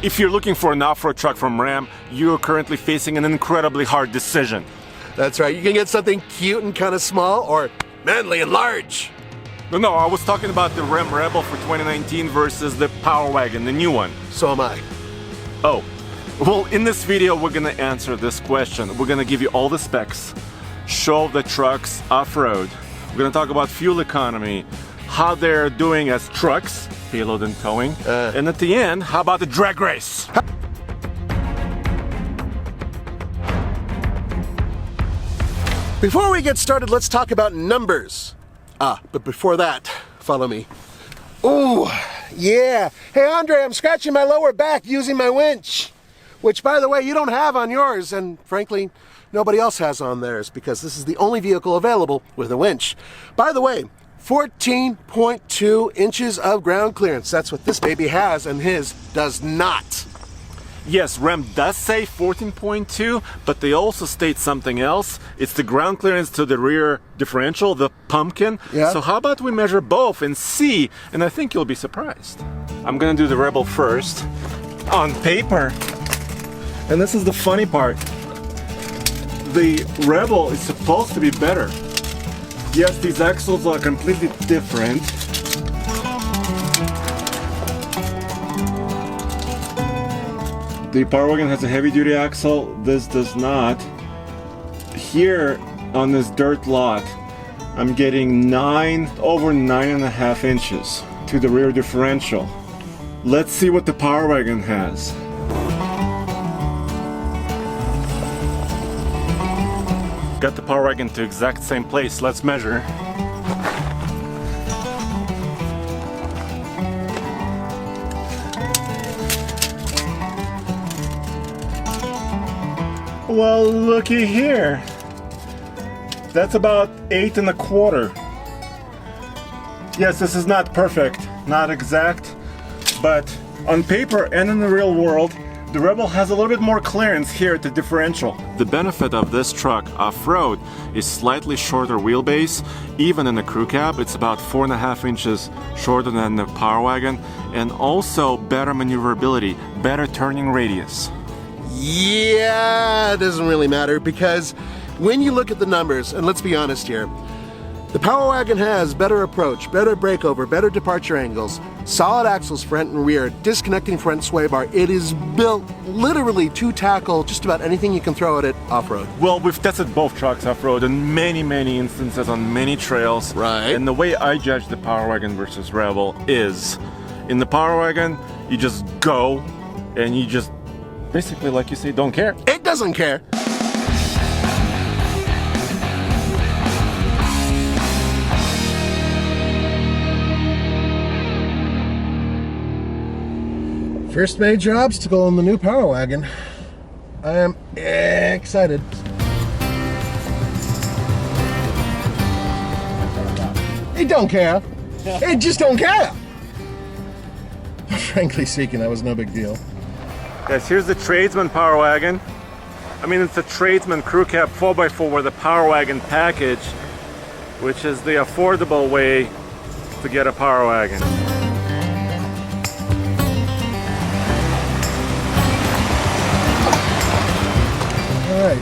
If you're looking for an off-road truck from Ram, you're currently facing an incredibly hard decision. That's right, you can get something cute and kind of small, or manly and large. No, I was talking about the Ram Rebel for 2019 versus the Power Wagon, the new one. So am I. Oh, well, in this video we're gonna answer this question. We're gonna give you all the specs, show the trucks off-road. We're gonna talk about fuel economy, how they're doing as trucks, payload and towing, and at the end, how about the drag race? Before we get started, let's talk about numbers. But before that, follow me. Oh, yeah. Hey, Andre, I'm scratching my lower back using my winch, which, by the way, you don't have on yours, and frankly, nobody else has on theirs, because this is the only vehicle available with a winch. By the way, 14.2 inches of ground clearance. That's what this baby has, and his does not. Yes, Ram does say 14.2, but they also state something else. It's the ground clearance to the rear differential, the pumpkin. Yeah. So how about we measure both and see, and I think you'll be surprised. I'm gonna do the Rebel first, on paper. And this is the funny part. The Rebel is supposed to be better. Yes, these axles are completely different. The Power Wagon has a heavy-duty axle, this does not. Here, on this dirt lot, I'm getting over 9.5 inches to the rear differential. Let's see what the Power Wagon has. Got the Power Wagon to exact same place, let's measure. Well, looky here. That's about 8 1/4. Yes, this is not perfect, not exact, but on paper and in the real world, the Rebel has a little bit more clearance here at the differential. The benefit of this truck off-road is slightly shorter wheelbase. Even in the crew cab, it's about 4.5 inches shorter than the Power Wagon, and also better maneuverability, better turning radius. Yeah, it doesn't really matter, because when you look at the numbers, and let's be honest here, the Power Wagon has better approach, better breakover, better departure angles, solid axles front and rear, disconnecting front sway bar. It is built literally to tackle just about anything you can throw at it off-road. Well, we've tested both trucks off-road in many instances on many trails. Right. And the way I judge the Power Wagon versus Rebel is, in the Power Wagon, you just go and you just basically, like you say, don't care. It doesn't care. First major obstacle on the new Power Wagon. I am excited. It don't care. It just don't care. Frankly speaking, that was no big deal. Guys, here's the Tradesman Power Wagon. I mean, it's a Tradesman crew cab 4x4 with a Power Wagon package, which is the affordable way to get a Power Wagon. Alright,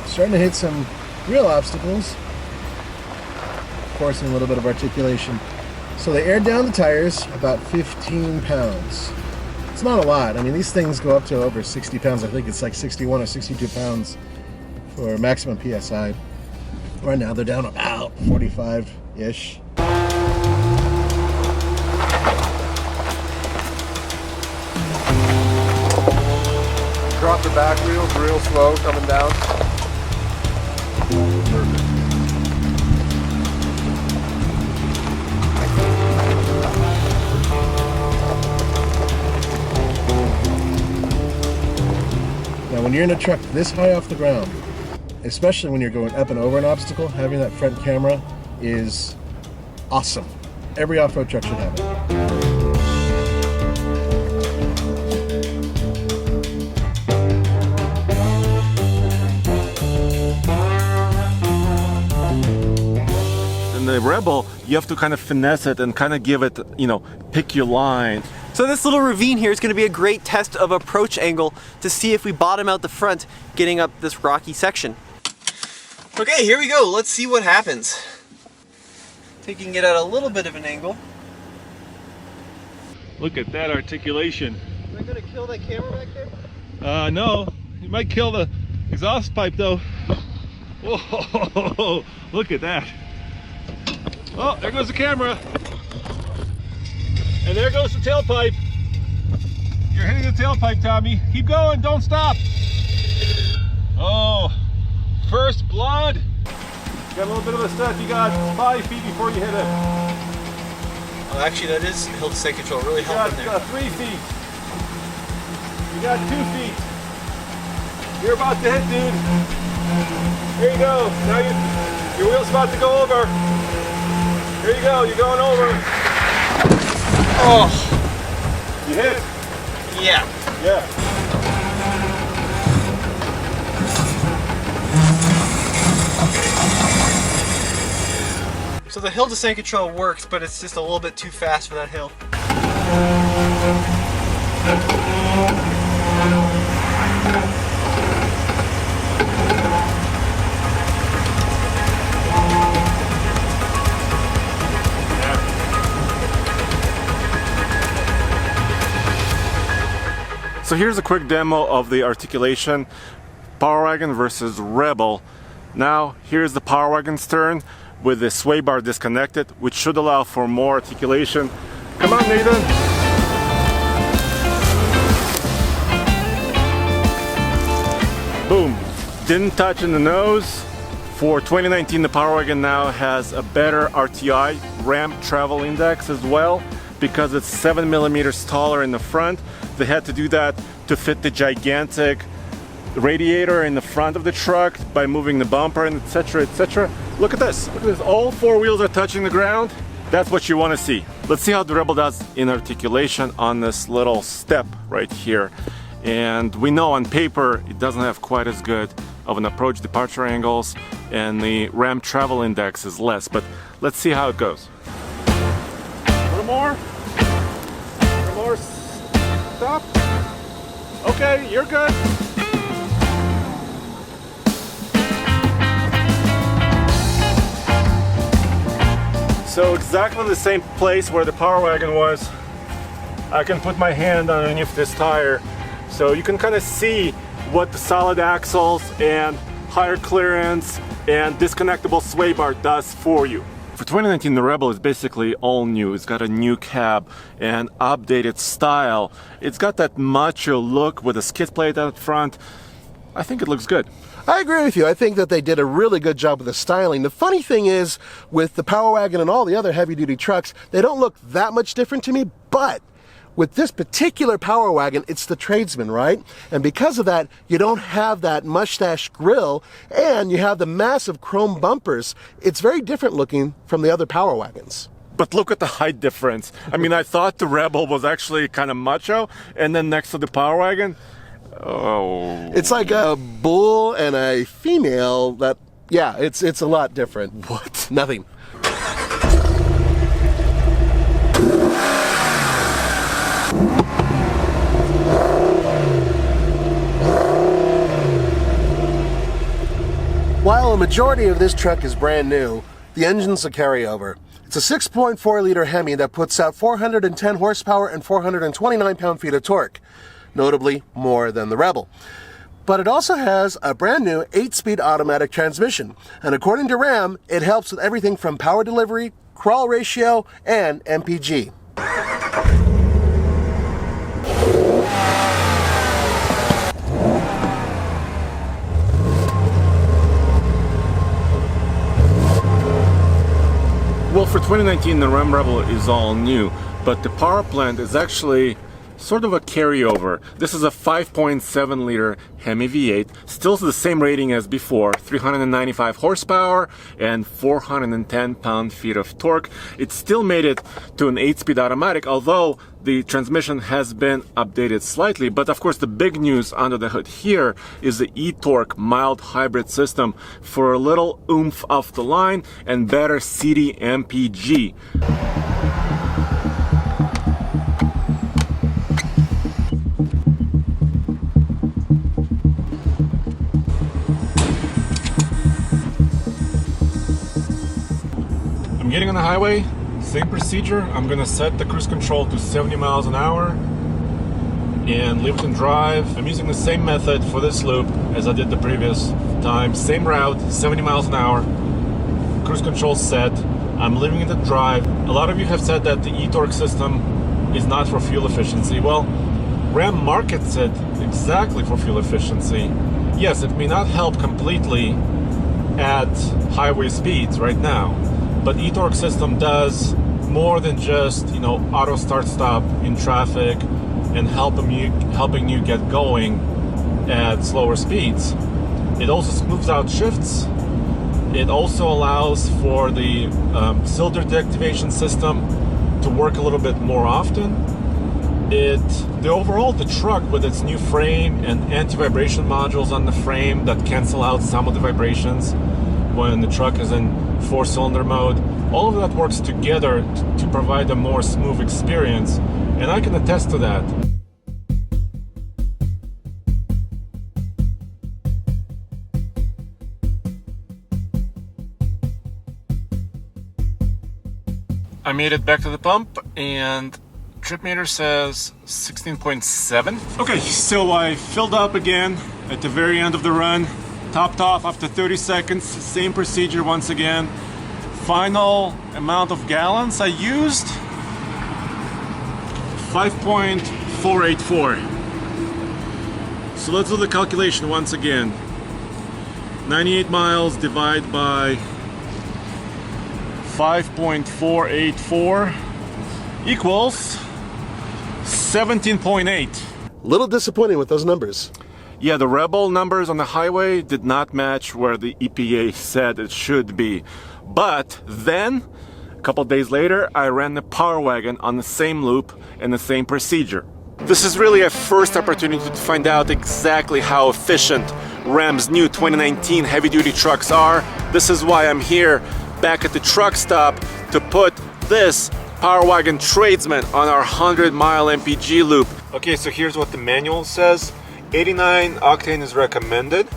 starting to hit some real obstacles. Of course, and a little bit of articulation. So they aired down the tires about 15 pounds. It's not a lot. I mean, these things go up to over 60 pounds. I think it's like 61 or 62 pounds for maximum PSI. Right now, they're down about 45-ish. Drop the back wheels real slow coming down. Perfect. Now, when you're in a truck this high off the ground, especially when you're going up and over an obstacle, having that front camera is awesome. Every off-road truck should have it. the Rebel, you have to kind of finesse it and kind of give it, you know, pick your line. So this little ravine here is going to be a great test of approach angle to see if we bottom out the front getting up this rocky section. Okay, here we go. Let's see what happens. Taking it at a little bit of an angle. Look at that articulation. Am I going to kill that camera back there? No, you might kill the exhaust pipe though. Whoa, look at that. Oh, there goes the camera. And there goes the tailpipe. You're hitting the tailpipe, Tommy. Keep going, don't stop. Oh, first blood. Got a little bit of a stunt. You got 5 feet before you hit it. Oh, actually, that is hill descent control really helping there. You got 3 feet. You got 2 feet. You're about to hit, dude. Here you go. Now your wheel's about to go over. Here you go. You're going over. Oh, You hit. yeah. Yeah. So the hill descent control works, but it's just a little bit too fast for that hill. So here's a quick demo of the Articulation Power Wagon versus Rebel. Now here's the Power Wagon stern with the sway bar disconnected, which should allow for more articulation. Come on, Nathan. Boom. Didn't touch in the nose. For 2019, the Power Wagon now has a better RTI, Ram Travel Index as well, because it's 7 millimeters taller in the front. They had to do that to fit the gigantic radiator in the front of the truck by moving the bumper and etc, etc. Look at this. Look at this. All 4 wheels are touching the ground. That's what you want to see. Let's see how the Rebel does in articulation on this little step right here. And we know on paper it doesn't have quite as good of an approach departure angles, and the Ram Travel Index is less, but let's see how it goes. A little more. A little more. Stop. Okay, you're good. So exactly the same place where the Power Wagon was, I can put my hand underneath this tire, so you can kind of see what the solid axles and higher clearance and disconnectable sway bar does for you. For 2019, the Rebel is basically all new. It's got a new cab and updated style. It's got that macho look with a skid plate out front. I think it looks good. I agree with you. I think that they did a really good job with the styling. The funny thing is, with the Power Wagon and all the other heavy-duty trucks, they don't look that much different to me, but with this particular Power Wagon, it's the tradesman, right? And because of that, you don't have that mustache grill, and you have the massive chrome bumpers. It's very different looking from the other Power Wagons. But look at the height difference. I mean, I thought the Rebel was actually kind of macho, and then next to the Power Wagon, oh. It's like a bull and a female that, yeah, it's a lot different. What? Nothing. While a majority of this truck is brand new, the engine's a carryover. It's a 6.4 liter Hemi that puts out 410 horsepower and 429 pound-feet of torque, notably more than the Rebel. But it also has a brand new 8-speed automatic transmission, and according to Ram, it helps with everything from power delivery, crawl ratio, and MPG. Well, for 2019, the Ram Rebel is all new, but the power plant is actually sort of a carryover. This is a 5.7 liter Hemi V8, still the same rating as before, 395 horsepower and 410 pound-feet of torque. It still made it to an 8-speed automatic, although the transmission has been updated slightly. But of course the big news under the hood here is the e-torque mild hybrid system for a little oomph off the line and better CD MPG. I'm getting on the highway, same procedure. I'm gonna set the cruise control to 70 miles an hour and leave it in drive. I'm using the same method for this loop as I did the previous time. Same route, 70 miles an hour. Cruise control set. I'm leaving it in drive. A lot of you have said that the e-torque system is not for fuel efficiency. Well, Ram markets it exactly for fuel efficiency. Yes, it may not help completely at highway speeds right now, but e-torque system does more than just, you know, auto start stop in traffic and helping you get going at slower speeds. It also smooths out shifts. It also allows for the cylinder deactivation system to work a little bit more often. The truck with its new frame and anti-vibration modules on the frame that cancel out some of the vibrations when the truck is in 4-cylinder mode, all of that works together to provide a more smooth experience, and I can attest to that. I made it back to the pump and trip meter says 16.7. Okay, so I filled up again at the very end of the run, topped off after 30 seconds, same procedure once again. Final amount of gallons I used, 5.484. So let's do the calculation once again. 98 miles divided by 5.484 equals 17.8. Little disappointing with those numbers. Yeah, the Rebel numbers on the highway did not match where the EPA said it should be. But then, a couple days later, I ran the Power Wagon on the same loop and the same procedure. This is really a first opportunity to find out exactly how efficient Ram's new 2019 heavy-duty trucks are. This is why I'm here back at the truck stop to put this Power Wagon Tradesman on our 100-mile MPG loop. Okay, so here's what the manual says. 89 octane is recommended.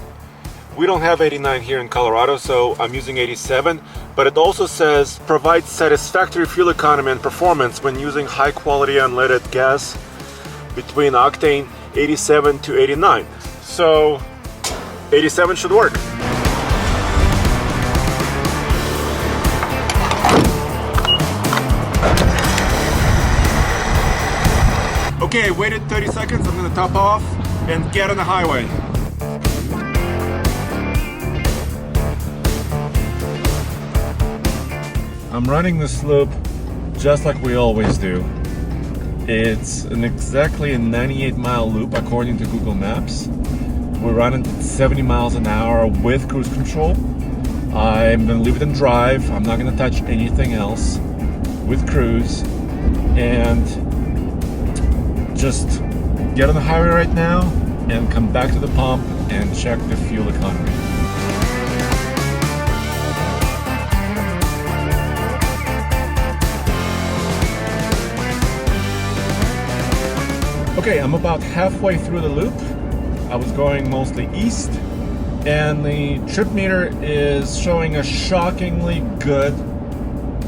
We don't have 89 here in Colorado, so I'm using 87, but it also says provide satisfactory fuel economy and performance when using high quality unleaded gas between octane 87 to 89. So 87 should work. Okay, waited 30 seconds, I'm gonna top off and get on the highway. I'm running this loop just like we always do. It's exactly a 98-mile loop according to Google Maps. We're running at 70 miles an hour with cruise control. I'm gonna leave it in drive. I'm not gonna touch anything else with cruise, and just get on the highway right now and come back to the pump and check the fuel economy. Okay, I'm about halfway through the loop. I was going mostly east, and the trip meter is showing a shockingly good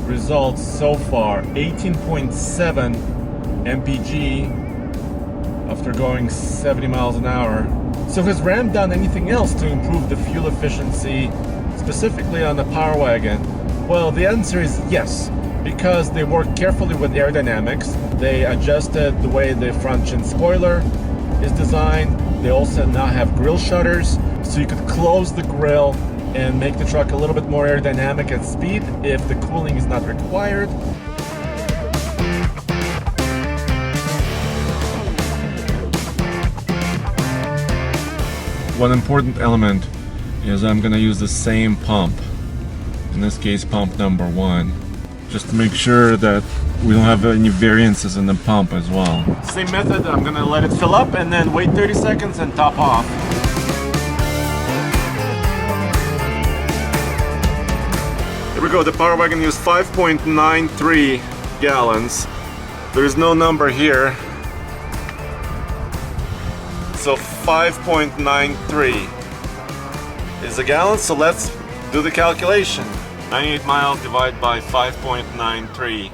result so far. 18.7 MPG after going 70 miles an hour. So has Ram done anything else to improve the fuel efficiency, specifically on the Power Wagon? Well, the answer is yes, because they worked carefully with aerodynamics. They adjusted the way the front chin spoiler is designed. They also now have grille shutters, so you could close the grille and make the truck a little bit more aerodynamic at speed if the cooling is not required. One important element is I'm gonna use the same pump. In this case, pump number 1. Just to make sure that we don't have any variances in the pump as well. Same method, I'm gonna let it fill up and then wait 30 seconds and top off. Here we go, the Power Wagon used 5.93 gallons. There's no number here. So 5.93 is a gallon, so let's do the calculation. 98 miles divided by 5.93.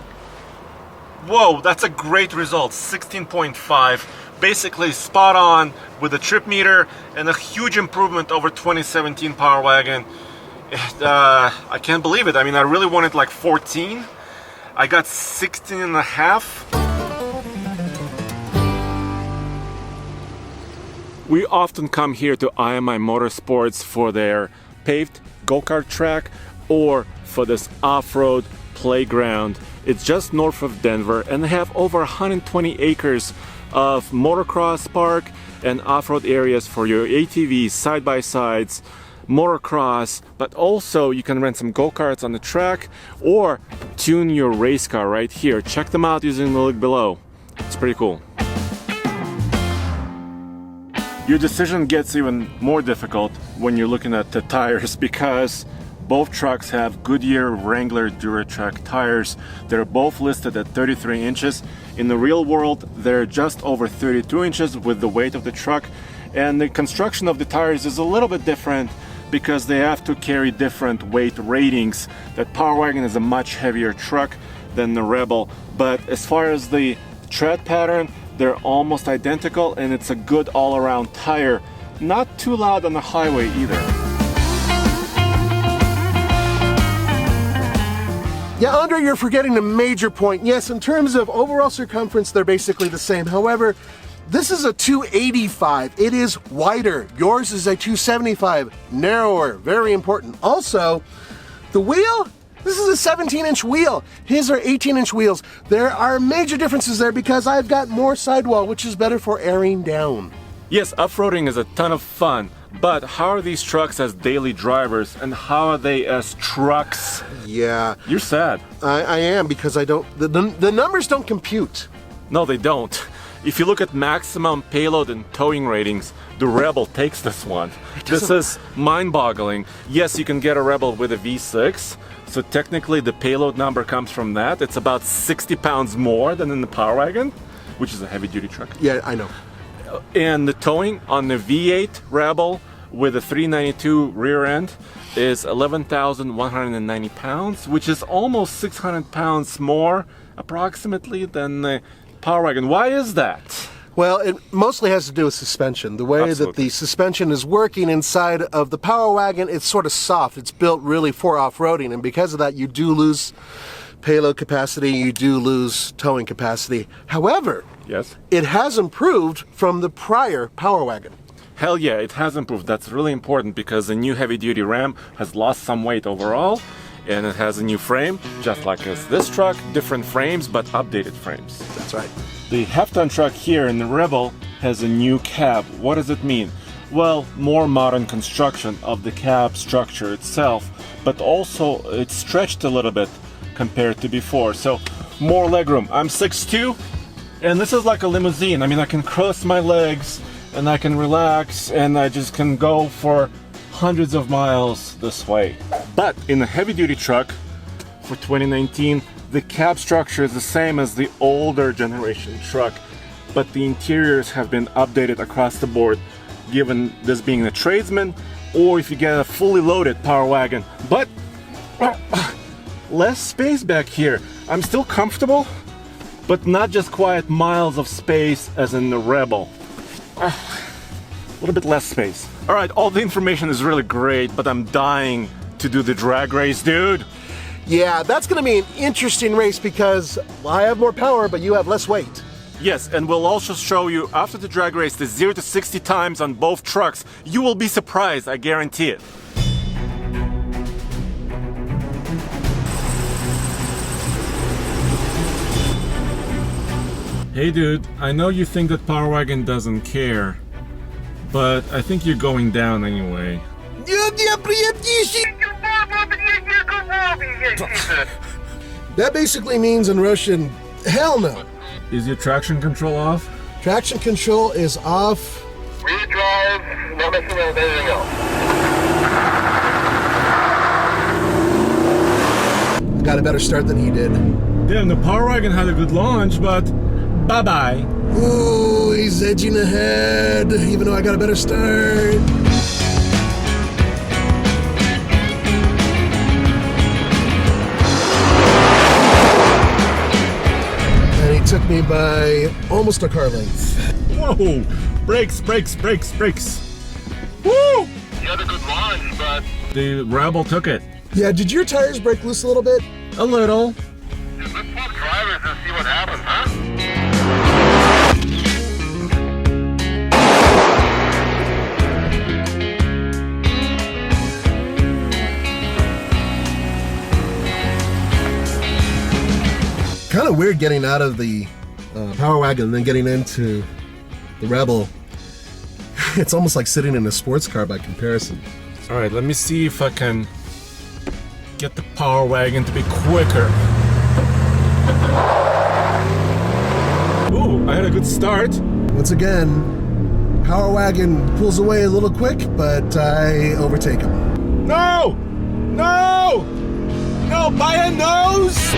Whoa, that's a great result, 16.5. Basically spot on with the trip meter and a huge improvement over 2017 Power Wagon. I can't believe it. I mean, I really wanted like 14. I got 16 and a half. We often come here to IMI Motorsports for their paved go-kart track or for this off-road playground. It's just north of Denver and they have over 120 acres of motocross park and off-road areas for your ATVs, side-by-sides, motocross, but also you can rent some go-karts on the track or tune your race car right here. Check them out using the link below. It's pretty cool. Your decision gets even more difficult when you're looking at the tires because both trucks have Goodyear Wrangler Dura tires. They're both listed at 33 inches. In the real world, they're just over 32 inches with the weight of the truck. And the construction of the tires is a little bit different because they have to carry different weight ratings. That Power Wagon is a much heavier truck than the Rebel. But as far as the tread pattern, they're almost identical and it's a good all-around tire. Not too loud on the highway either. Yeah, Andre, you're forgetting a major point. Yes, in terms of overall circumference, they're basically the same. However, this is a 285. It is wider. Yours is a 275. Narrower. Very important. Also, the wheel, this is a 17-inch wheel. His are 18-inch wheels. There are major differences there because I've got more sidewall, which is better for airing down. Yes, off-roading is a ton of fun, but how are these trucks as daily drivers and how are they as trucks? Yeah. You're sad. I am because I don't, the numbers don't compute. No, they don't. If you look at maximum payload and towing ratings, the Rebel takes this one. This is mind-boggling. Yes, you can get a Rebel with a V6, so technically the payload number comes from that. It's about 60 pounds more than in the Power Wagon, which is a heavy-duty truck. Yeah, I know. And the towing on the V8 Rebel with a 392 rear end is 11,190 pounds, which is almost 600 pounds more approximately than the Power Wagon. Why is that? Well, it mostly has to do with suspension. The way that the suspension is working inside of the Power Wagon, it's sort of soft. It's built really for off-roading, and because of that, you do lose payload capacity, you do lose towing capacity. However, yes, it has improved from the prior Power Wagon. Hell yeah, it has improved. That's really important because the new heavy-duty Ram has lost some weight overall, and it has a new frame, just like as this truck, different frames, but updated frames. That's right. The half-ton truck here in the Rebel has a new cab. What does it mean? Well, more modern construction of the cab structure itself, but also it's stretched a little bit compared to before, so more legroom. I'm 6'2", and this is like a limousine. I mean, I can cross my legs, and I can relax, and I just can go for hundreds of miles this way. But in a heavy-duty truck for 2019, the cab structure is the same as the older generation truck, but the interiors have been updated across the board, given this being a tradesman, or if you get a fully loaded Power Wagon. But less space back here. I'm still comfortable, but not just quiet miles of space as in the Rebel. A little bit less space. All right, all the information is really great, but I'm dying to do the drag race, dude. Yeah, that's gonna be an interesting race because I have more power, but you have less weight. Yes, and we'll also show you after the drag race the 0 to 60 times on both trucks. You will be surprised, I guarantee it. Hey dude, I know you think that Power Wagon doesn't care, But I think you're going down anyway. That basically means in Russian, hell no. Is your traction control off? Traction control is off. Rear drive, not messing around with anything else. Got a better start than he did. Damn, the Power Wagon had a good launch, but bye-bye. Ooh, he's edging ahead, even though I got a better start. And he took me by almost a car length. Whoa! Brakes, brakes, brakes, brakes. Woo! You had a good launch, but The Rebel took it. Yeah, did your tires break loose a little bit? A little. let's swap drivers and see what happens, huh? Kind of weird getting out of the Power Wagon and then getting into the Rebel. It's almost like sitting in a sports car by comparison. All right, let me see if I can get the Power Wagon to be quicker. Ooh, I had a good start. Once again, Power Wagon pulls away a little quick, but I overtake him. No! No! No, by a nose!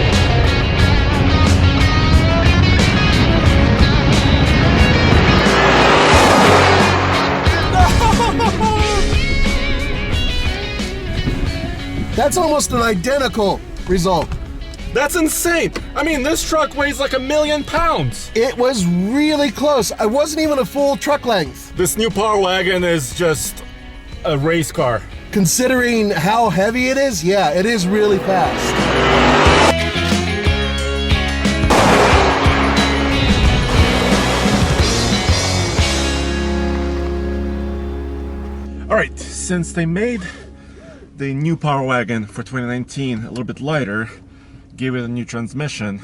That's almost an identical result. That's insane! I mean, this truck weighs like 1,000,000 pounds! It was really close. I wasn't even a full truck length. This new Power Wagon is just a race car. Considering how heavy it is, yeah, it is really fast. Alright, since they made the new Power Wagon for 2019 a little bit lighter, gave it a new transmission,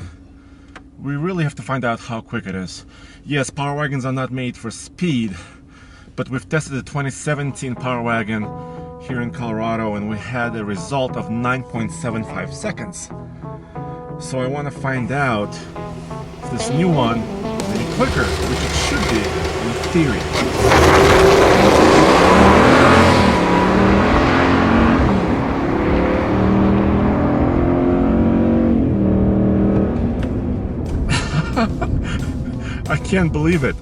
we really have to find out how quick it is. Yes, Power Wagons are not made for speed, but we've tested the 2017 Power Wagon here in Colorado and we had a result of 9.75 seconds. So I want to find out if this new one will be quicker, which it should be in theory. I can't believe it.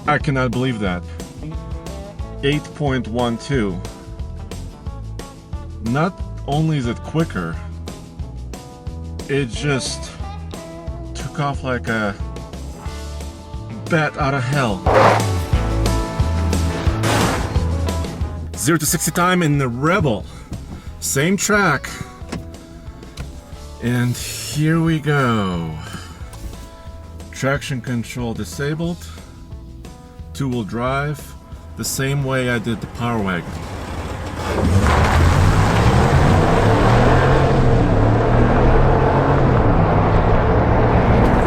I cannot believe that. 8.12. Not only is it quicker, it just took off like a bat out of hell. 0 to 60 time in the Rebel. Same track. And here we go. Traction control disabled, two-wheel drive, the same way I did the Power Wagon.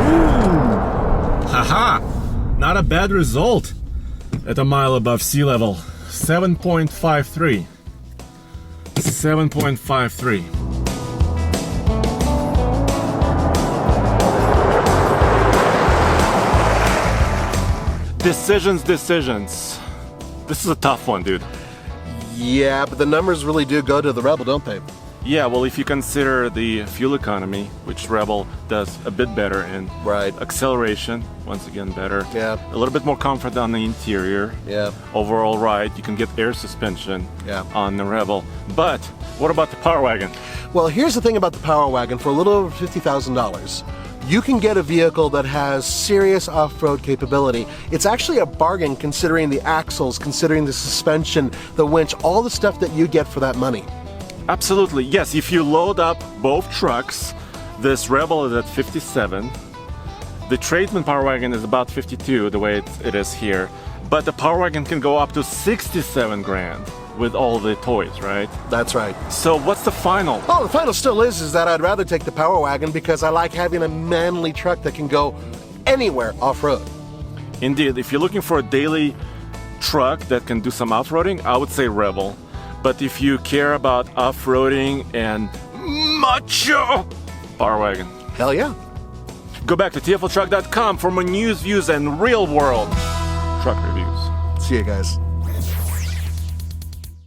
Ooh! Haha! Not a bad result at a mile above sea level. 7.53. 7.53. Decisions. This is a tough one, dude. Yeah, but the numbers really do go to the Rebel, don't they? Yeah, well, if you consider the fuel economy, which Rebel does a bit better in. Right. Acceleration, once again, better. Yeah. A little bit more comfort on the interior. Yeah. Overall ride, you can get air suspension Yeah. on the Rebel. But what about the Power Wagon? Well, here's the thing about the Power Wagon. For a little over $50,000, you can get a vehicle that has serious off-road capability. It's actually a bargain considering the axles, considering the suspension, the winch, all the stuff that you get for that money. Absolutely, yes. If you load up both trucks, this Rebel is at 57. The Tradesman Power Wagon is about 52, the way it is here. But the Power Wagon can go up to 67 grand with all the toys, right? That's right. So what's the final? Oh, the final still is that I'd rather take the Power Wagon because I like having a manly truck that can go anywhere off-road. Indeed, if you're looking for a daily truck that can do some off-roading, I would say Rebel. But if you care about off-roading and macho, Power Wagon. Hell yeah. Go back to tfltruck.com for more news, views, and real-world truck reviews. See you guys.